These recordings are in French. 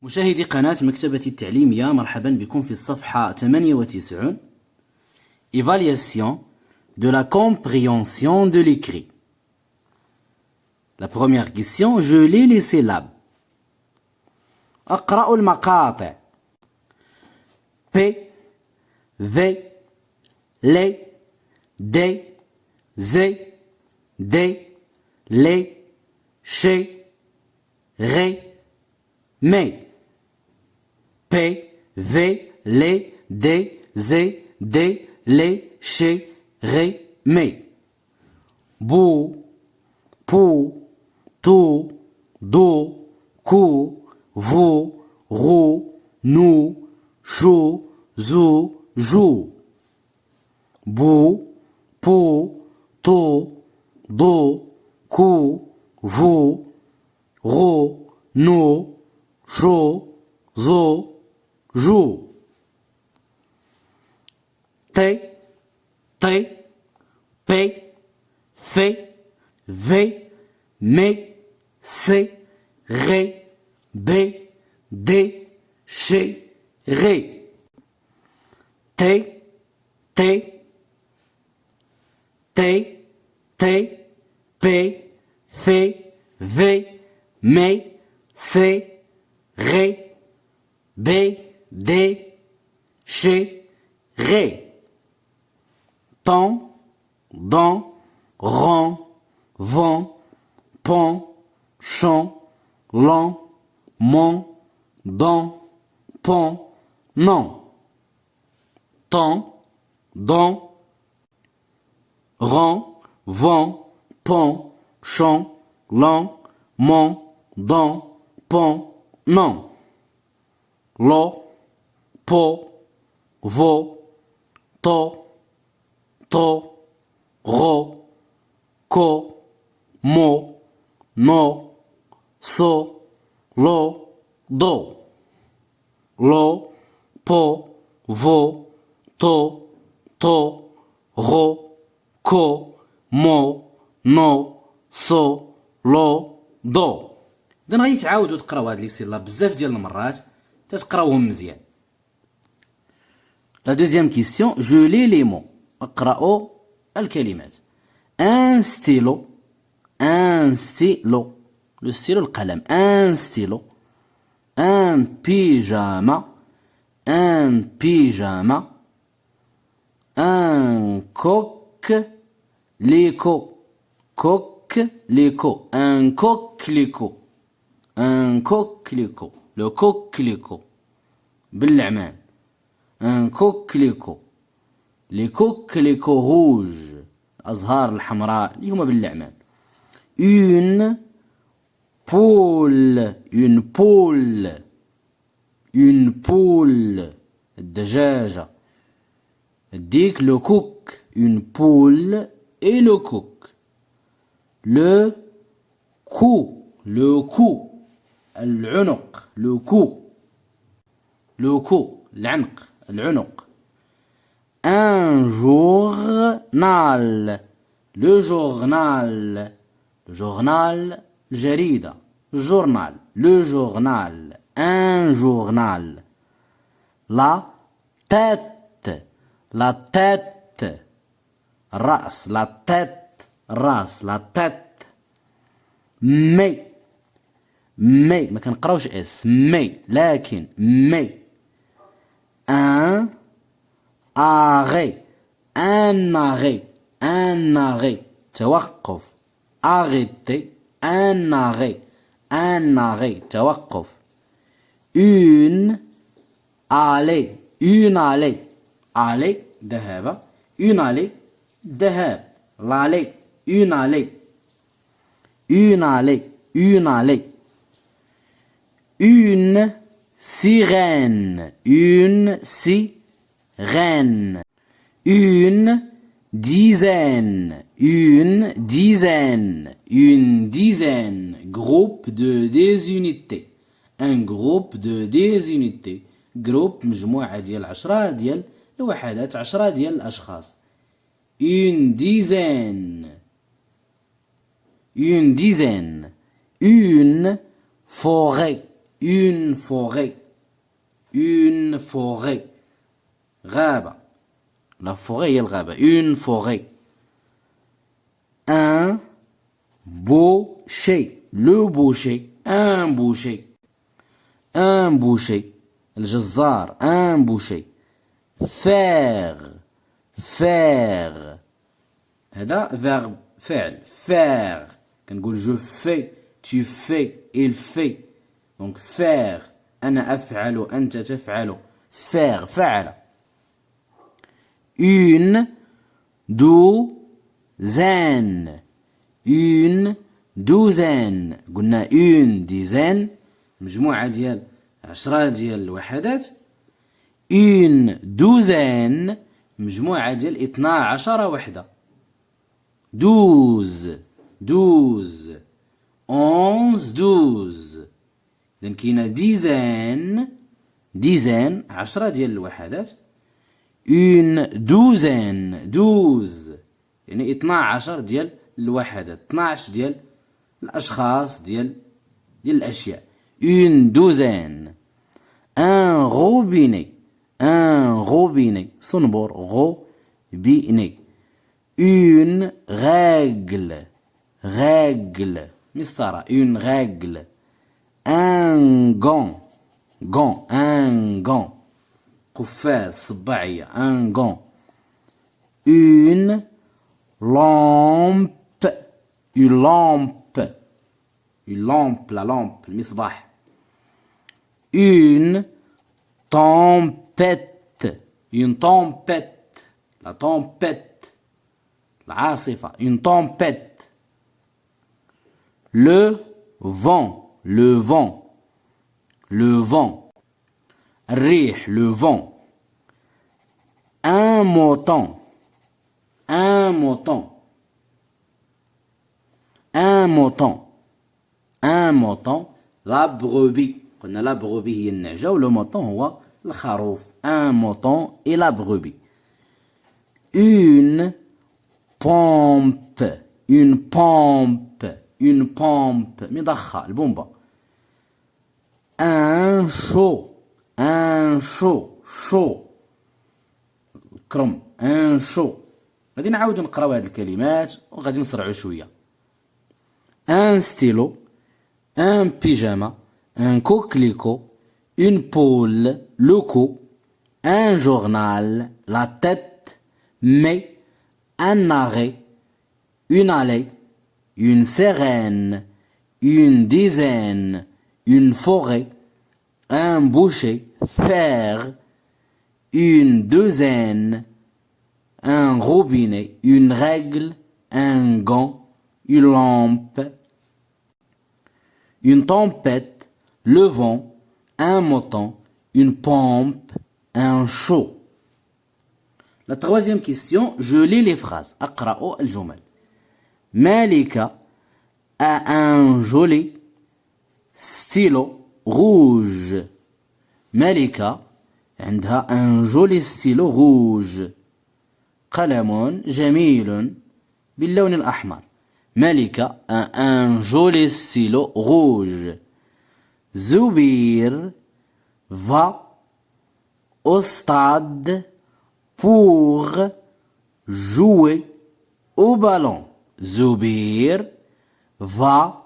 مشاهدي قناة مكتبة التعليمية، مرحبا بكم في الصفحة 98. Évaluation de la compréhension de l'écrit. La première question, je lis les syllabes. أقرأ المقاطع. P, V, L, D, Z, D, L, Ch, R, M. P, V, L, D, Z, D, L, Ch, R, M. Bou, pou, tou, do, cou, vous, roux, nous, chou, zou, jou. Bou, pou, tou, do, cou, vous, roux, nous, chou, zou, jou. T, T, P, F, V, M, C, R, B, D, Ch, R. T, T, T, T, P, F, V, M, C, R, B, D, Ch, R. Temps, dans, rang, vent, pont, champ, lent, mon, dans, pont, non. Temps, dans, rang, vent, pont, champ, lent, mon, dans, pont, non. Lo, po, vo, to, ro, ko, mo, no, so, lo, do. Lo, po, vo, to, ro, ko, mo, no, so, lo, do. إذن غادي تعاودوا تقراو هاد لي سيلاب بزاف ديال المرات تتقراوهم مزيان. La deuxième question, je lis les mots. اقرأوا الكلمات. Un stylo, un stylo, le stylo القلم. Un stylo, un pyjama, un pyjama, un coquelicot, coquelicot, un coquelicot, un coquelicot, le coquelicot بالعمان. Un coquelicot, les coquelicots rouges, الأزهار الحمراء اللي هما بالعمان. Une poule, une poule, une poule, الدجاجة. ديك le coq, une poule et le coq. Le cou, العنق, le cou, العنق, العنق. Un journal, le journal, الجريدة, journal, le journal, un journal. La tête, الرأس, la tête, الراس, la tête. Mais ما كنقراوش اس, mais لكن mais. Un arrêt, un arrêt, توقف. Arrêter, un arrêt, توقف. Une allée, allée, ذهاب. Une allée, ذهاب. L'allée, une allée. Une sirène, une dizaine, groupe de désunités, un groupe de désunités, groupe مجموعة ديال 10 ديال الوحدات, 10 ديال الأشخاص. Une dizaine, une forêt, Une forêt. Une forêt. غابة. La forêt هي الغابة. Une forêt. Un boucher. Le boucher. Un boucher. Un boucher. الجزار. Un boucher. Faire. Faire. هذا verbe فعل. Faire. كنقول je fais. Tu fais. Il fait. Donc faire. أنا أفعل. أنت تفعل. Faire. فعل. Une douzaine. Une douzaine. قلنا une dizaine. مجموعة ديال 10 ديال الوحدات. Une douzaine. مجموعة ديال 12 وحدة. 12. 12. 11. 12. إذن كاينة dizaine. dizaine 10 ديال الوحدات. Une douzaine. 12. يعني 12 ديال الوحدات. 12 ديال الأشخاص ديال الأشياء. Une douzaine. Un robinet. Un robinet. صنبور. robinet. Une règle. Règle. مسطرة. Une règle. Un gant. Gant. Un gant. قفاز. صباعية. Un gant. Une lampe. Une lampe. Une lampe. La lampe. المصباح. Une tempête. Une tempête. La tempête. العاصفة. Une tempête. Le vent. Le vent. Le vent. الريح. Le vent. Un mouton. Un mouton. Un mouton. Un mouton. La brebis. قلنا la brebis هي النعجة و le mouton هو الخروف. Un mouton et la brebis. Une pompe. Une pompe. Une pompe. مضخة. البومبة. Un chaud. Un chaud. chaud. كرم. Un chaud. غادي نعاودو نقراو هاد الكلمات وغادي نسرعو شوية. Un stylo. Un pyjama. Un coquelicot. Une poule. Le cou. Un journal. La tête. Mais. Un arrêt. Une allée. Une sirène. Une dizaine. Une forêt. Un boucher. Faire. Une douzaine. Un robinet. Une règle. Un gant. Une lampe. Une tempête. Le vent. Un mouton. Une pompe. Un chaud. La troisième question, je lis les phrases. أقرأ الجمل. Malika a un joli stylo rouge. Malika عندها un joli stylo rouge. قلم جميل باللون الأحمر. ملكة a un joli stylo rouge. Zoubir va au stade pour jouer au ballon. Zoubir va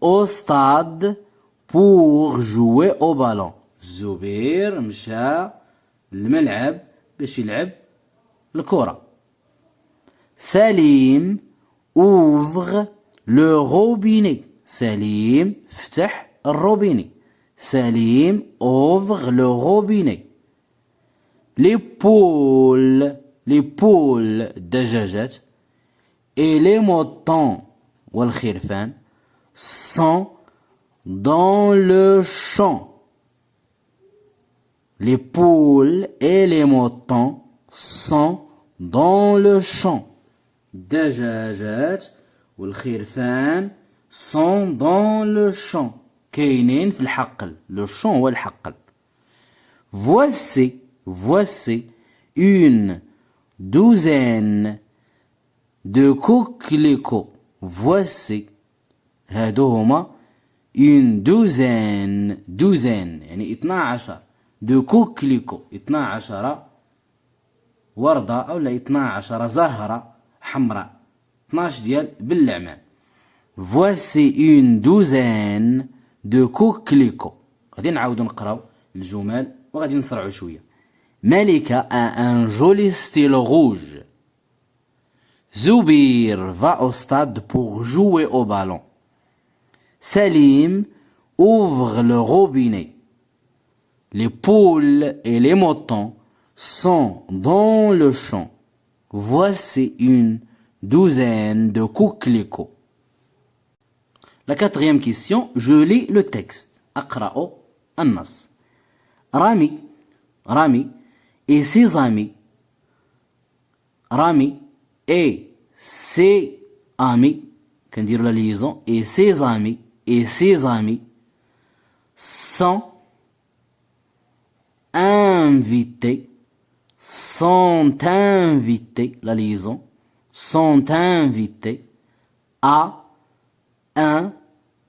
au stade pour jouer au ballon. Zoubir مشى للملعب باش يلعب الكرة. Salim ouvre le robinet. Salim فتح الروبيني. Salim ouvre le robinet. Les poules الدجاجات et les moutons والخرفان sont dans le champ. Les poules et les moutons sont dans le champ. الدجاجات والخرفان sont dans le champ. كاينين في الحقل. Le champ هو الحقل. Voici une douzaine de coquelicots. Voici هادو هما une douzaine يعني 12 de coquelicots 12 وردة أو لا 12 زهرة حمراء 12 ديال باللعمان. Voici une douzaine de coquelicots. غادي نعاودو نقراو الجمل وغادي نسرعو شوية. Malika a un joli stylo rouge. Zoubir va au stade pour jouer au ballon. Salim ouvre le robinet. Les poules et les moutons sont dans le champ. Voici une douzaine de coquelicots. La quatrième question, je lis le texte. أقرأ النص. Rami et ses amis. Rami et ses amis. كنديروا la liaison. Et ses amis sont invités. La liaison. Sont invités à un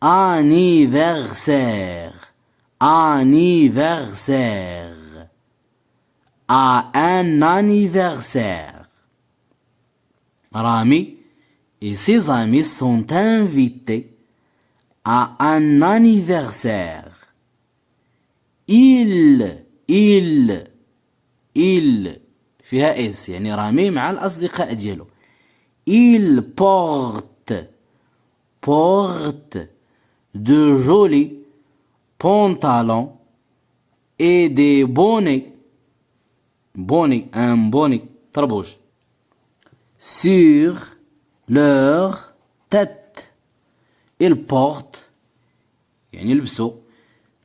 anniversaire. À un anniversaire. Rami et ses amis sont invités à un anniversaire. Il فيها اس يعني رامي مع الأصدقاء ديالو. Il porte de jolis pantalons et des bonnets. Un bonnet طربوش. Sur leur tête. Ils portent يعني يلبسوا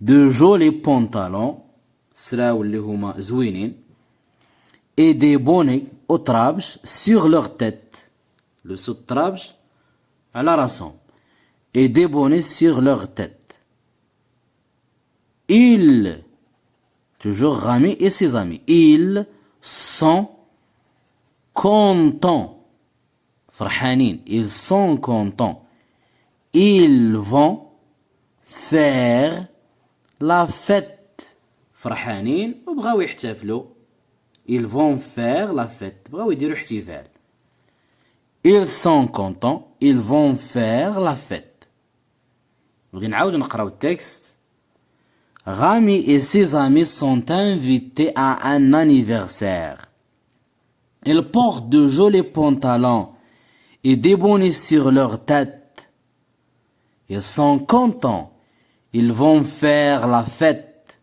de jolis pantalons سراو اللي هما زوينين et des bonnets au trabj sur leur tête. Le saut trabj على راسهم et des bonnets sur leur tête. Ils, toujours Rami et ses amis, ils sont contents. فرحانين. Ils sont contents. Ils vont faire la fête. فرحانين وبغاو يحتفلوا. Ils vont faire la fête. بغاو يديروا احتفال. Ils sont contents. Ils vont faire la fête. نبغي نعاود نقراو التكست. Rami et ses amis sont invités à un anniversaire. Ils portent de jolis pantalons et des bonnets sur leur tête. Ils sont contents. Ils vont faire la fête.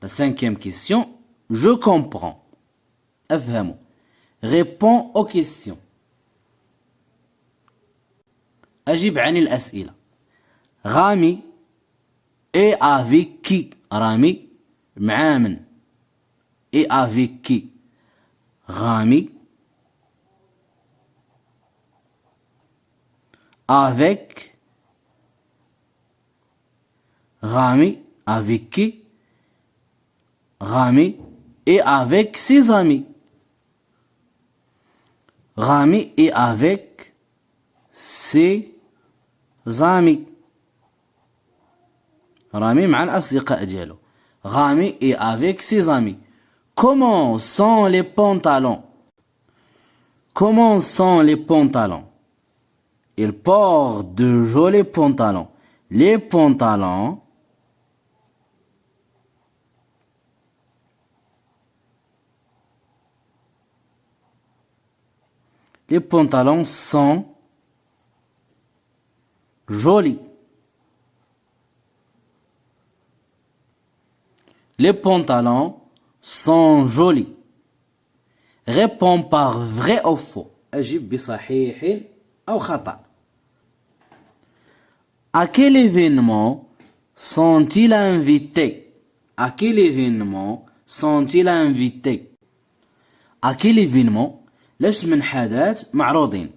La cinquième question. Je comprends. أفهم. Réponds aux questions. أجب عن الأسئلة. Rami et avec qui? Rami مع من? Et avec qui? Rami avec qui? Rami et avec ses amis. Rami et avec ses amis. Rami مع الأصدقاء ديالو. Rami et avec ses amis. Comment sont les pantalons? Comment sont les pantalons? Ils portent de jolis pantalons. Les pantalons sont jolis. Les pantalons sont jolis. Réponds par vrai ou faux. أجب بصحيح أو خطأ. À quel événement sont-ils invités? À quel événement sont-ils invités? À quel événement? لاش من حدث معروضين.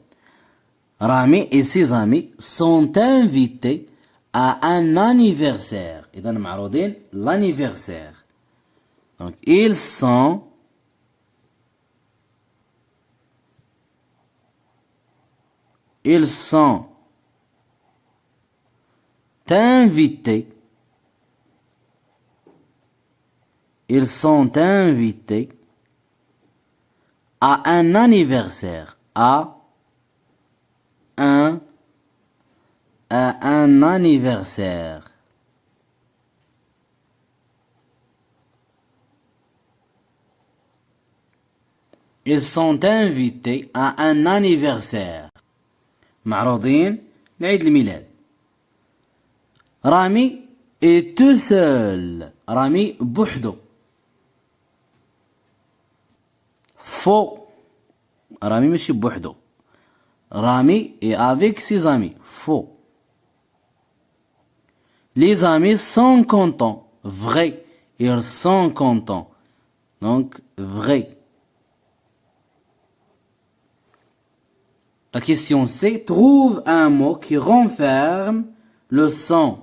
Rami et ses amis sont invités à un anniversaire. إذا معروضين l'anniversaire. Donc ils sont invités. Ils sont invités à un anniversaire. À un anniversaire. Ils sont invités à un anniversaire. معروضين لعيد الميلاد. رامي est tout seul. رامي بوحده. Faux. رامي ماشي بوحده. رامي est avec ses amis. Faux. Les amis sont contents. Vrai. Ils sont contents. Donc, vrai. La question C. Trouve un mot qui renferme le son.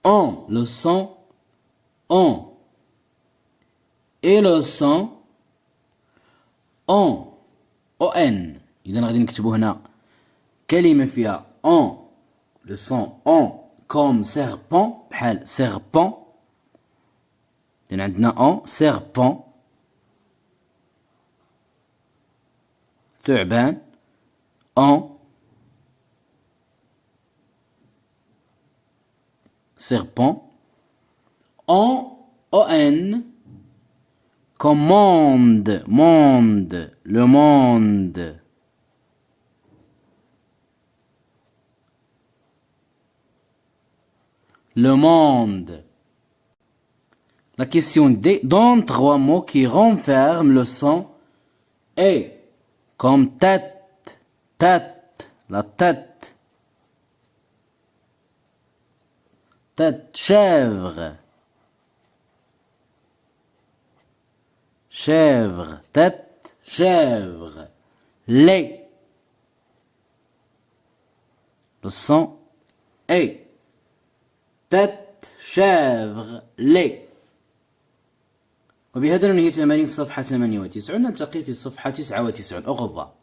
En. Le son. En. Et le son. En. O-N. إذا غادي نكتبو هنا كلمة فيها en. Le son en. Comme serpent. بحال serpent. إذن عندنا en. Serpent. ثعبان. En. Serpent. En. O-N. Comme monde. Monde. Le monde. Le monde. La question D. Donne 3 mots qui renferment le son et. Comme tête. Tête. La tête. Tête. Chèvre. Chèvre. Tête. Chèvre. Lait. Le son est. tête, chèvre, lait. وبهذا ننهي تمارين الصفحة 98. نلتقي في الصفحة 99. Au revoir.